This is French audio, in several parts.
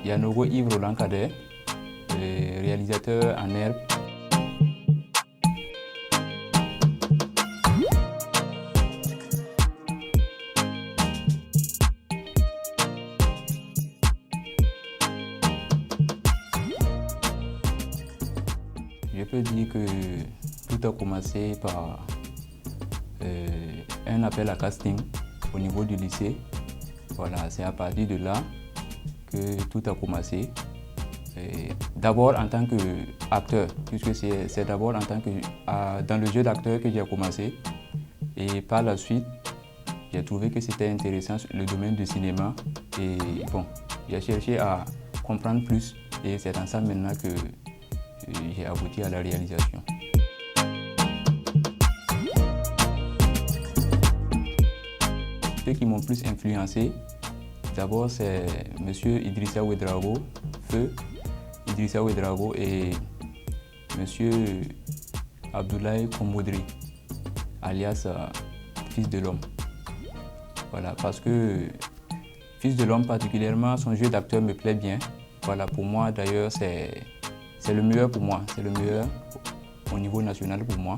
Yanogo Yves Roland Cadet, réalisateur en herbe. Je peux dire que tout a commencé par un appel à casting au niveau du lycée. Voilà, c'est à partir de là que tout a commencé. D'abord en tant qu'acteur, puisque c'est d'abord en tant que dans le jeu d'acteur que j'ai commencé. Et par la suite, j'ai trouvé que c'était intéressant le domaine du cinéma. Et bon, j'ai cherché à comprendre plus. Et c'est dans ça maintenant que j'ai abouti à la réalisation. Ceux qui m'ont plus influencé, d'abord c'est M. Idrissa Ouédraogo, Feu Idrissa Ouédraogo et M. Abdoulaye Kombodri, alias Fils de l'Homme. Voilà, parce que Fils de l'Homme particulièrement, son jeu d'acteur me plaît bien. Voilà, pour moi d'ailleurs c'est le meilleur pour moi, c'est le meilleur au niveau national pour moi,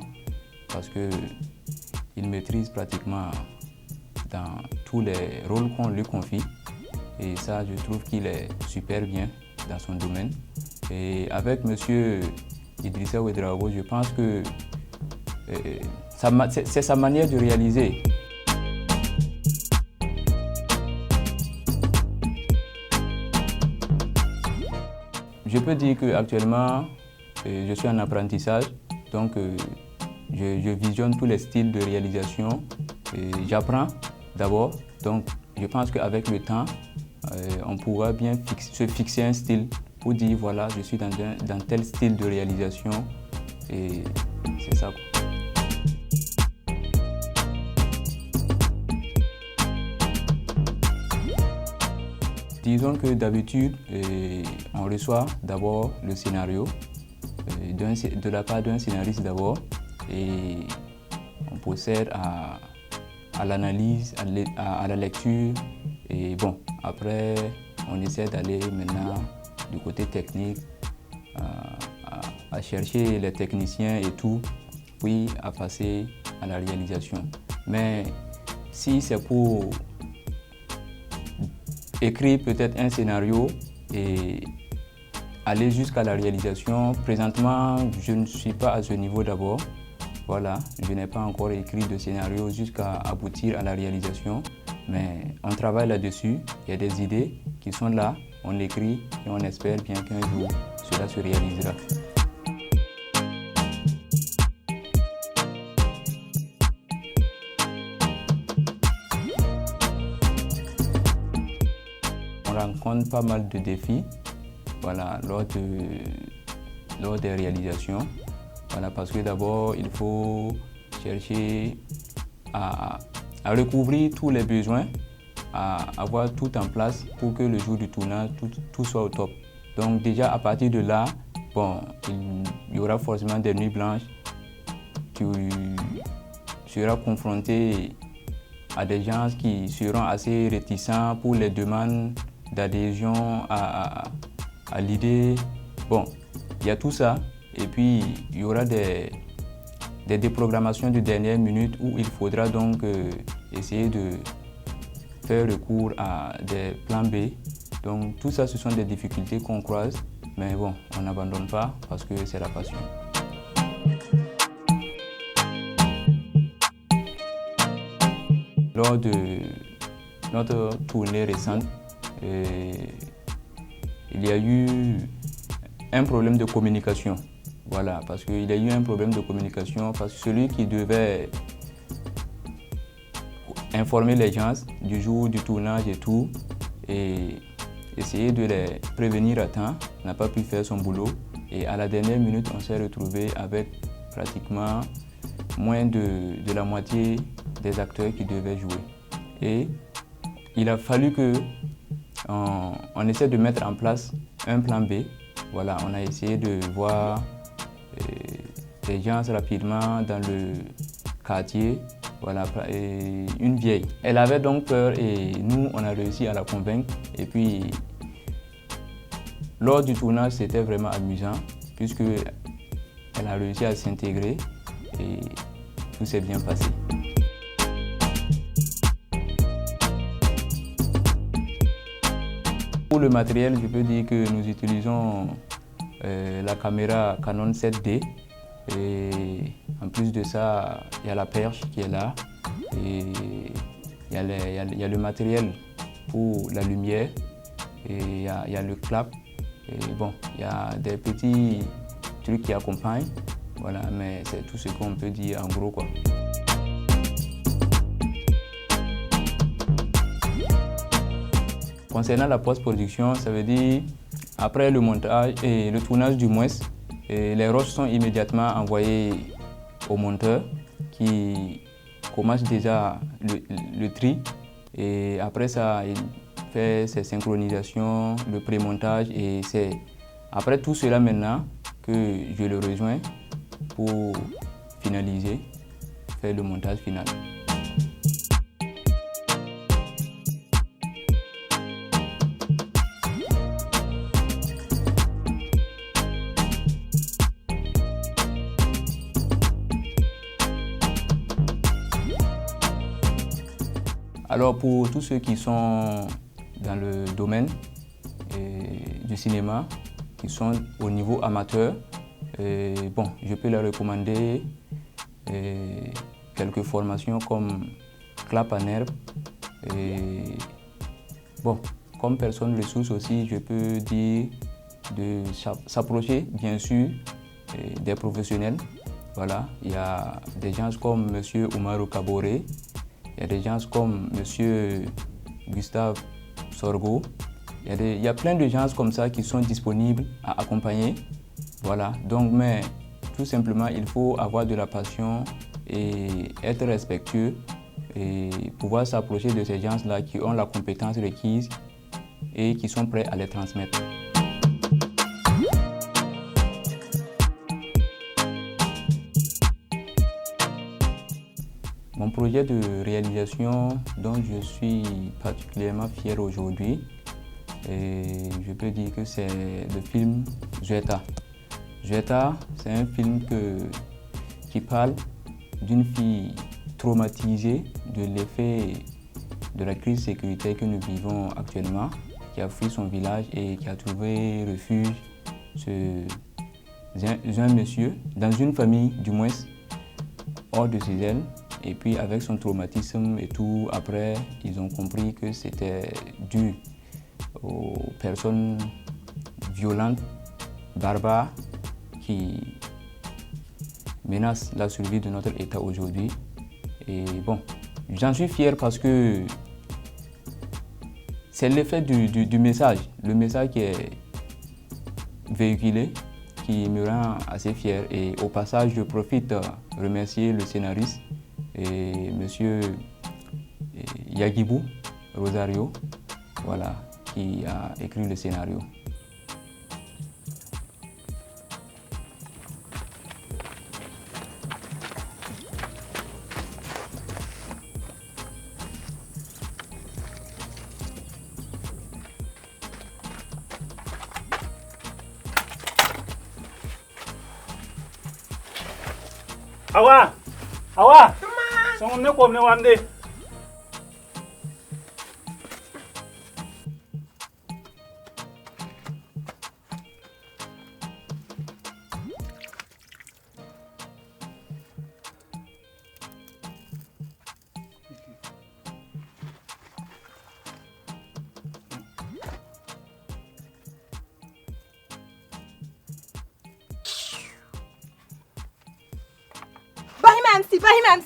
parce qu'il maîtrise pratiquement dans tous les rôles qu'on lui confie. Et ça, je trouve qu'il est super bien dans son domaine. Et avec M. Idrissa Ouédraogo, je pense que c'est sa manière de réaliser. Je peux dire qu'actuellement, je suis en apprentissage, donc je visionne tous les styles de réalisation. J'apprends d'abord, donc je pense qu'avec le temps, on pourra bien se fixer un style pour dire voilà, je suis dans tel style de réalisation et c'est ça. Disons que d'habitude, on reçoit d'abord le scénario de la part d'un scénariste d'abord et on procède à l'analyse, à la lecture et bon, après on essaie d'aller maintenant du côté technique, à chercher les techniciens et tout, puis à passer à la réalisation. Mais si c'est pour écrire peut-être un scénario et aller jusqu'à la réalisation, présentement je ne suis pas à ce niveau d'abord. Voilà, je n'ai pas encore écrit de scénario jusqu'à aboutir à la réalisation, mais on travaille là-dessus. Il y a des idées qui sont là, on écrit et on espère bien qu'un jour cela se réalisera. On rencontre pas mal de défis, voilà, lors des réalisations. Voilà, parce que d'abord, il faut chercher à recouvrir tous les besoins, à avoir tout en place pour que le jour du tournage, tout soit au top. Donc déjà, à partir de là, bon, il y aura forcément des nuits blanches. Tu seras confronté à des gens qui seront assez réticents pour les demandes d'adhésion à l'idée. Bon, il y a tout ça. Et puis, il y aura des déprogrammations de dernière minute où il faudra donc essayer de faire recours à des plans B. Donc, tout ça, ce sont des difficultés qu'on croise. Mais bon, on n'abandonne pas parce que c'est la passion. Lors de notre tournée récente, il y a eu un problème de communication. Voilà, parce qu'il y a eu un problème de communication, parce que celui qui devait informer les gens du jour du tournage et tout, et essayer de les prévenir à temps, n'a pas pu faire son boulot. Et à la dernière minute, on s'est retrouvé avec pratiquement moins de la moitié des acteurs qui devaient jouer. Et il a fallu qu'on essaie de mettre en place un plan B. Voilà, on a essayé de voir des gens rapidement dans le quartier. Voilà, une vieille. Elle avait donc peur et nous, on a réussi à la convaincre. Et puis, lors du tournage, c'était vraiment amusant puisque elle a réussi à s'intégrer et tout s'est bien passé. Pour le matériel, je peux dire que nous utilisons la caméra Canon 7D et en plus de ça, il y a la perche qui est là et il y a le matériel pour la lumière et il y a le clap et bon, il y a des petits trucs qui accompagnent, voilà, mais c'est tout ce qu'on peut dire en gros quoi. Concernant la post-production, ça veut dire après le montage et le tournage du moins, les rushs sont immédiatement envoyés au monteur qui commence déjà le tri et après ça il fait ses synchronisations, le pré-montage et c'est après tout cela maintenant que je le rejoins pour finaliser, faire le montage final. Alors pour tous ceux qui sont dans le domaine du cinéma, qui sont au niveau amateur, bon, je peux leur recommander quelques formations comme clap en herbe. Bon, comme personne ressource aussi, je peux dire de s'approcher bien sûr des professionnels. Voilà, il y a des gens comme M. Oumarou Kaboré, il y a des gens comme M. Gustave Sorgo. Il y a plein de gens comme ça qui sont disponibles à accompagner. Voilà, donc mais tout simplement il faut avoir de la passion et être respectueux et pouvoir s'approcher de ces gens-là qui ont la compétence requise et qui sont prêts à les transmettre. Mon projet de réalisation dont je suis particulièrement fier aujourd'hui, je peux dire que c'est le film Zueta. Zueta, c'est un film qui parle d'une fille traumatisée de l'effet de la crise sécuritaire que nous vivons actuellement, qui a fui son village et qui a trouvé refuge chez un monsieur, dans une famille du moins, hors de ses ailes. Et puis avec son traumatisme et tout, après, ils ont compris que c'était dû aux personnes violentes, barbares, qui menacent la survie de notre État aujourd'hui. Et bon, j'en suis fier parce que c'est l'effet du message, le message qui est véhiculé, qui me rend assez fier. Et au passage, je profite de remercier le scénariste et Monsieur Yagibou Rosario, voilà, qui a écrit le scénario. Awa! Awa! Song ne kom ne wande.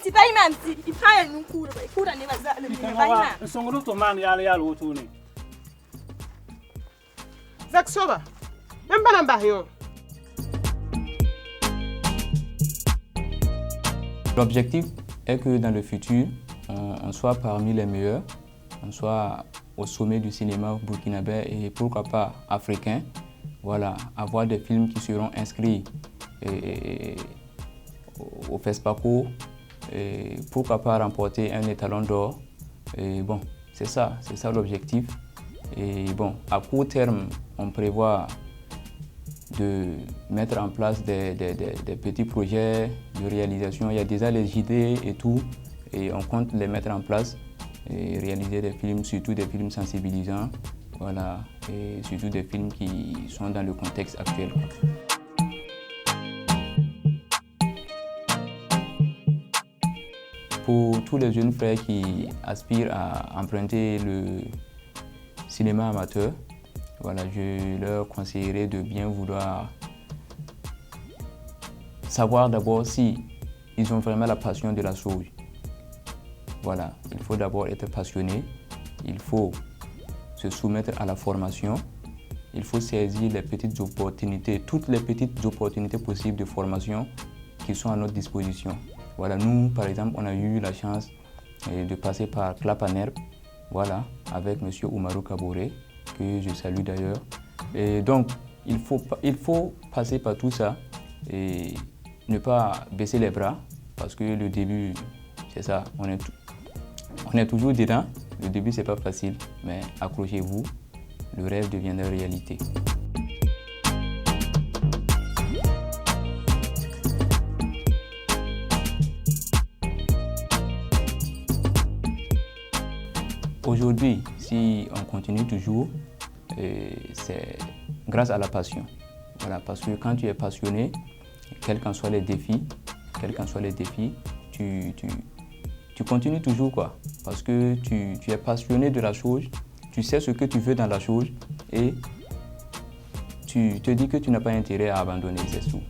Bahimamsi, ifaya nukuru, ikura ni bazale bahima. Song to man yala wotu ne. Zak soba. Même pas dans L'objectif est que dans le futur, on soit parmi les meilleurs, on soit au sommet du cinéma burkinabé et pourquoi pas africain. Voilà, avoir des films qui seront inscrits au FESPACO, et pourquoi pas remporter un étalon d'or. Et bon, c'est ça l'objectif. Et bon, à court terme, on prévoit de mettre en place des petits projets de réalisation. Il y a déjà les idées et tout, et on compte les mettre en place et réaliser des films, surtout des films sensibilisants, voilà, et surtout des films qui sont dans le contexte actuel. Pour tous les jeunes frères qui aspirent à emprunter le cinéma amateur, voilà, je leur conseillerais de bien vouloir savoir d'abord si ils ont vraiment la passion de la chose. Voilà, il faut d'abord être passionné, il faut se soumettre à la formation, il faut saisir les petites opportunités, toutes les petites opportunités possibles de formation qui sont à notre disposition. Voilà, nous, par exemple, on a eu la chance de passer par Clap en Herbe, voilà, avec M. Oumarou Kaboré, que je salue d'ailleurs. Et donc, il faut passer par tout ça et ne pas baisser les bras, parce que le début, c'est ça, on est toujours dedans. Le début, c'est pas facile, mais accrochez-vous, le rêve deviendra réalité. Aujourd'hui, si on continue toujours, c'est grâce à la passion. Voilà, parce que quand tu es passionné, quels qu'en soient les défis, tu continues toujours, quoi. Parce que tu es passionné de la chose, tu sais ce que tu veux dans la chose et tu te dis que tu n'as pas intérêt à abandonner, c'est tout.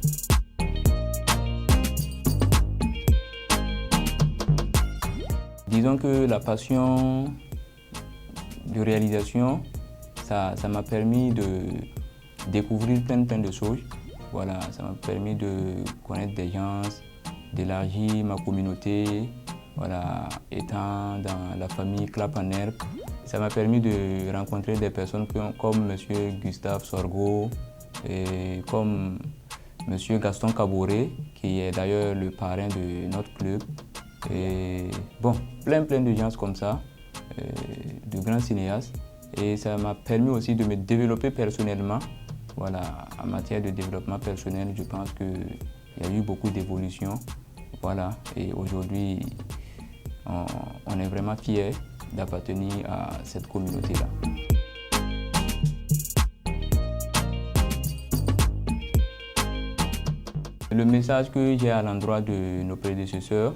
Disons que la passion de réalisation, ça m'a permis de découvrir plein de choses. Voilà, ça m'a permis de connaître des gens, d'élargir ma communauté, voilà, étant dans la famille Clap en Herbe. Ça m'a permis de rencontrer des personnes comme M. Gustave Sorgho, et comme M. Gaston Kaboré, qui est d'ailleurs le parrain de notre club. Et bon, plein de gens comme ça, de grands cinéastes. Et ça m'a permis aussi de me développer personnellement. Voilà, en matière de développement personnel, je pense qu'il y a eu beaucoup d'évolution. Voilà, et aujourd'hui, on est vraiment fiers d'appartenir à cette communauté-là. Le message que j'ai à l'endroit de nos prédécesseurs,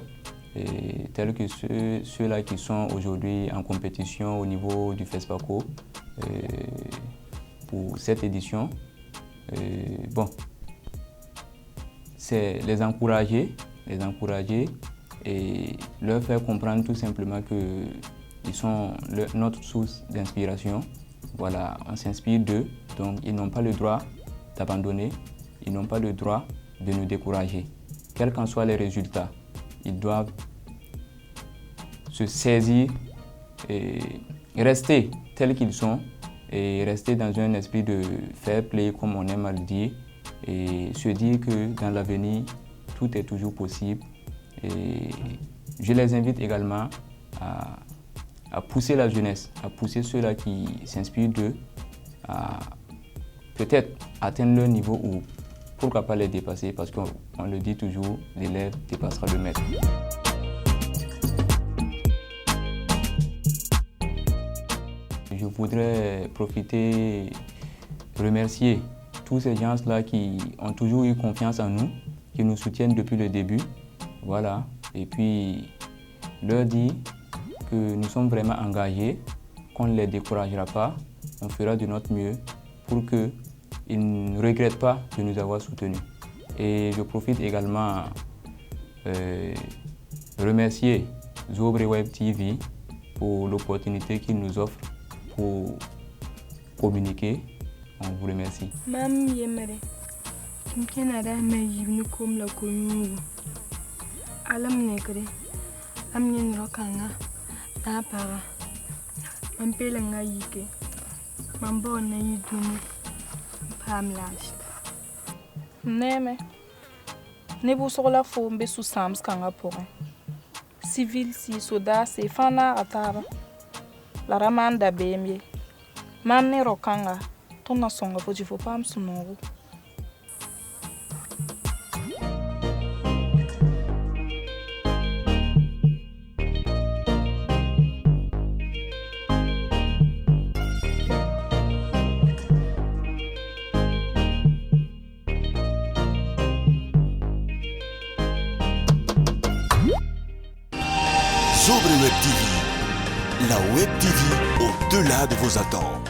tels que ceux-là qui sont aujourd'hui en compétition au niveau du FESPACO pour cette édition, bon, c'est les encourager et leur faire comprendre tout simplement qu'ils sont notre source d'inspiration. Voilà, on s'inspire d'eux, donc ils n'ont pas le droit d'abandonner, ils n'ont pas le droit de nous décourager. Quels qu'en soient les résultats, ils doivent se saisir et rester tels qu'ils sont et rester dans un esprit de fair play, comme on aime à le dire, et se dire que dans l'avenir, tout est toujours possible. Et je les invite également à pousser la jeunesse, à pousser ceux-là qui s'inspirent d'eux, à peut-être atteindre leur niveau ou pourquoi pas les dépasser, parce qu'on le dit toujours, l'élève dépassera le maître. Je voudrais profiter, remercier tous ces gens-là qui ont toujours eu confiance en nous, qui nous soutiennent depuis le début. Voilà. Et puis leur dire que nous sommes vraiment engagés, qu'on ne les découragera pas, on fera de notre mieux pour qu'ils ne regrettent pas de nous avoir soutenus. Et je profite également de remercier Zobre Web TV pour l'opportunité qu'il nous offre pour communiquer. On vous remercie. Mam yemere. Kimkenada me yibni kom la konyu. Alam nekre. Am yen rokanga. Ta para. Mam pelanga yike. Mam bona yiduni. Pam lash. Neme. Ne bu sola fo mbe su sams kanga pore. Civil si soda se fana atara. La ramanda bemye. Mam ne rokanga. Tona songa fo jifo pam sunogu. Web TV. La Web TV au-delà de vos attentes.